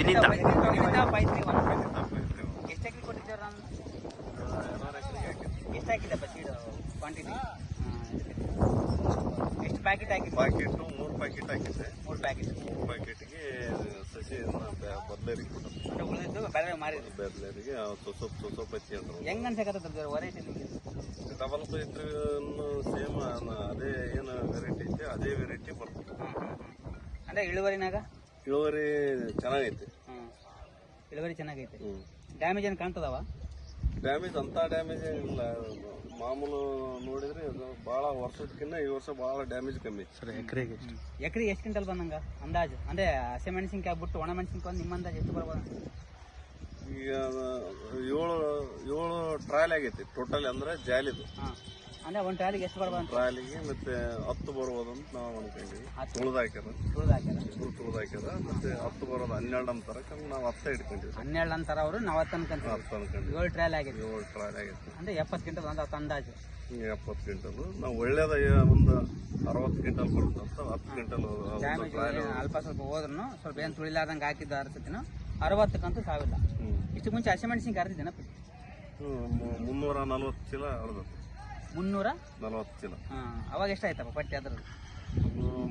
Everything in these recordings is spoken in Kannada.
ವಿನಿತಾ. ವಿನಿತಾ 531. ಎಷ್ಟು ಎಕರೆ ಕೊಟ್ಟಿದ್ದೀರ ನಾನು? ಎಷ್ಟು ಹಾಕಿದ್ದಪ್ಪ ಸೀಡ್ ಕ್ವಾಂಟಿಟಿ? ಎಷ್ಟು ಪ್ಯಾಕೆಟ್ ಹಾಕಿದ್ದು? ಪ್ಯಾಕೆಟ್ 3 ಪ್ಯಾಕೆಟ್ ಹಾಕಿದ್ದೆ. 3 ಪ್ಯಾಕೆಟ್. 3 ಪ್ಯಾಕೆಟ್ಗೆ ಸಸಿ ಬದ್ಲೇರಿಗೆ ಕೊಟ್ಟದ್ದು. ಅಂದ್ರೆ ಉಳಿದಿದ್ದು ಬೇರೆ ಮಾರಿದ್ರು. ಬದ್ಲೇರಿಗೆ ಸೊಸೊಪ್ ಹಚ್ಚಿ ಅಂದ್ರು. ಹೆಂಗ್ ಅನ್ಸಕತ್ತದ ವೆರೈಟಿ ನಿಮಗೆ? ಡಬಲ್ ಪೈತ್ರಿ ಸೇಮ್ ಅದೇ ಏನು ವೆರೈಟಿ ಐತೆ ಅದೇ ವೆರೈಟಿ ಬರ್ತದೆ. ಅಂದ್ರೆ ಇಳುವರಿನಾಗ ಇಳುವರಿ ಚೆನ್ನಾಗೈತೆ. ಇಳುವರಿ ಚೆನ್ನಾಗೈತೆ. ಡ್ಯಾಮೇಜ್ ಏನು ಕಾಣ್ತದವ? ಡ್ಯಾಮೇಜ್ ಅಂತ ಡ್ಯಾಮೇಜ್ ಇಲ್ಲ. ಮಾಮೂಲು ನೋಡಿದ್ರೆ ಬಹಳ ವರ್ಷದಕ್ಕಿಂತ ಈ ವರ್ಷ ಬಹಳ ಡ್ಯಾಮೇಜ್ ಕಮ್ಮಿ. ಸರ್ ಎಕರೆಗೆ ಎಷ್ಟು ಕ್ವಿಂಟಲ್ ಬಂದಂಗ ಅಂದಾಜು? ಅಂದ್ರೆ ಹಸಿ ಮೆಣಸಿನ್ಕಾಯಿ ಬಿಟ್ಟು ಒಣ ಮೆಣಸಿನ್ಕಾಯಿ ನಿಮ್ಮ ಅಂದಾಜು ಎಷ್ಟು ಬರ್ಬೋದು? ಈಗ 7 ಟ್ರಾಯಲ್ ಆಗೈತಿ ಟೋಟಲ್ ಅಂದ್ರೆ ಜಾಲಿದು. ಅಂದ್ರೆ ಒಂದು ಟ್ರಾಲಿಗೆ ಎಷ್ಟು ಬರ್ಬೋದು? ಟ್ರಾಯಲಿಗೆ ಮತ್ತೆ 10 ಬರ್ಬೋದು ಅಂತ ನಾವು ಅನ್ಕೊಂಡ್ವಿ. ತುಳಿದು ಹಾಕ್ಯಾರ ಮತ್ತೆ 10 ಬರೋದು 12 ಅಂತಾರ. ನಾವು 10 ಇಟ್ಕೊಂಡಿವಿ. 12 ಅಂತಾರ ಅವರು, ನಾವು 10 ಅನ್ಕೊಂತೀವಿ. 7 ಟ್ರಾಯಲ್ ಆಗೈತಿ. 7 ಟ್ರಾಯಲ್ ಆಗೈತಿ. ಅಂದ್ರೆ 70 ಕ್ವಿಂಟಲ್ ಅಂತ ಅಂದಾಜು. 70 ಕ್ವಿಂಟಲ್. ನಾವು ಒಳ್ಳೇದ ಒಂದು 60 ಕ್ವಿಂಟಲ್ ಬರುತ್ತೆ ಅಂತ 10 ಕ್ವಿಂಟಲ್ ಅಲ್ಪ ಸ್ವಲ್ಪ ಹೋದ್ರು ಸ್ವಲ್ಪ ಏನ್ ತುಳಿಲಾರ್ದಂಗೆ ಹಾಕಿದ್ದು ಅರ್ಸತಿನ 60ಕ್ಕಂತೂ ಸಾವಿಲ್ಲ. ಇಷ್ಟು ಮುಂಚೆ ಹಸಿಮೆಣಸಿನ್ಕಾಯಿ ಅರ್ದಿದ್ದೇನಪ್ಪ? 340 ಚೀಲ ಅರ್ಧ. 340 ಚೀಲ. ಅವಾಗ ಎಷ್ಟಾಯ್ತಪ್ಪ ಪಟ್ಟಿ ಅದ್ರದ್ದು?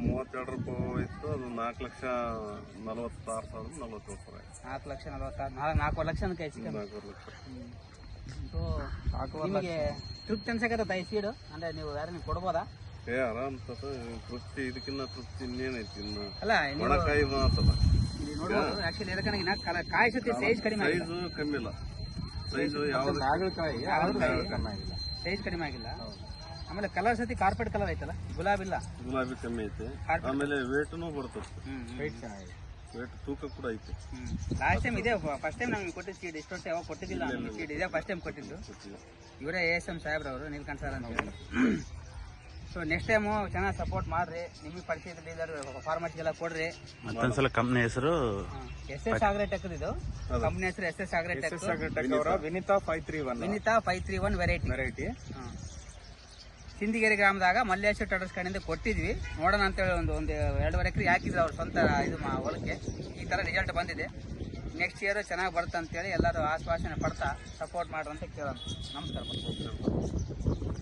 32 ರೂಪಾಯಿ ಇತ್ತು. ಅದು 4,46,047 4 ಲಕ್ಷ ಕೈ ಸಿಕ್ಕ. 4 ಲಕ್ಷ. ನಿಮಗೆ ತೃಪ್ತಿ ಅನ್ಸಕತ್ತ ಈ ಸೀಡು? ಅಂದ್ರೆ ನೀವು ಯಾರು ಕೊಡ್ಬೋದಾ? ಆರಾಮ್ ತೃಪ್ತಿ. ಇದಕ್ಕಿನ್ನ ತೃಪ್ತಿ ಇನ್ನೇನೈತಿ? ಇನ್ನು ಅಲ್ಲ ಒಣಕಾಯಿ ಮಾತಲ್ಲ. ನೋಡ್ಬೋದು. ಆಕ್ಚುಲಿ ಎದಕ್ಕಂದ್ರೆ ಕಾಯಿ ಸತಿ ಸೈಜ್ ಕಡಿಮೆ ಆಗಿಲ್ಲ. ಸೈಜು ಕಮ್ಮಿ ಇಲ್ಲ. ಸೈಜು ಯಾವ್ದು ಸೈಜ್ ಕಡಿಮೆ ಆಗಿಲ್ಲ. ಆಮೇಲೆ ಕಲರ್ ಸತಿ ಕಾರ್ಪೆಟ್ ಕಲರ್ ಐತಲ್ಲ, ಗುಲಾಬಿ ಇಲ್ಲ. ಗುಲಾಬಿ ಕಮ್ಮಿ ಐತೆ. ಆಮೇಲೆ ವೇಟ್ನು ಬರ್ತದೆ. ವೇಟ್ ತೂಕ ಕೂಡ ಐತೆ. ಲಾಸ್ಟ್ ಟೈಮ್ ಇದೆ ಫಸ್ಟ್ ಟೈಮ್ ನಮ್ಗೆ ಕೊಟ್ಟಿದ್ದು ಸೀಡ್. ಇಷ್ಟು ವರ್ಷ ಯಾವಾಗ ಕೊಟ್ಟಿದ್ದಿಲ್ಲ ಸೀಡ್. ಇದೇ ಫಸ್ಟ್ ಟೈಮ್ ಕೊಟ್ಟಿದ್ದು. ಇವರೇ ASM ಸಾಹೇಬ್ರವರು, ನೀಲ್ಕಂಠ ಸರ್ ಅಂತ ಹೇಳಿ. ಸೊ ನೆಕ್ಸ್ಟ್ ಟೈಮು ಚೆನ್ನಾಗಿ ಸಪೋರ್ಟ್ ಮಾಡ್ರಿ. ನಿಮಗೆ ಪರಿಚಯದ ಡೀಲರ್ ಫಾರ್ಮರ್ಸ್ಗೆಲ್ಲ ಕೊಡ್ರಿ. ಮತ್ತೊಂದ್ಸಲ ಕಂಪ್ನಿ ಹೆಸರು SS ಆಗ್ರೋಟೆಕ್ ಇದು. ಕಂಪ್ನಿ ಹೆಸರು SS Agrotech. Vinita 531 variety. Sindigere ಗ್ರಾಮದಾಗ ಮಲ್ಲೇಶ್ವರ ಟ್ರೇಡರ್ಸ್ ಕಡೆಯಿಂದ ಕೊಟ್ಟಿದ್ವಿ. ನೋಡೋಣ ಅಂತೇಳಿ ಒಂದು 2.5 ಎಕರೆ ಹಾಕಿದ್ರು ಅವ್ರು ಸ್ವಂತ ಇದು ಹೊಲಕ್ಕೆ. ಈ ಥರ ರಿಸಲ್ಟ್ ಬಂದಿದೆ. ನೆಕ್ಸ್ಟ್ ಇಯರ್ ಚೆನ್ನಾಗಿ ಬರುತ್ತೆ ಅಂತೇಳಿ ಎಲ್ಲರೂ ಆಶ್ವಾಸನೆ ಪಡ್ತಾ ಸಪೋರ್ಟ್ ಮಾಡ್ರಿ ಅಂತ ಕೇಳೋಣ. ನಮಸ್ಕಾರ.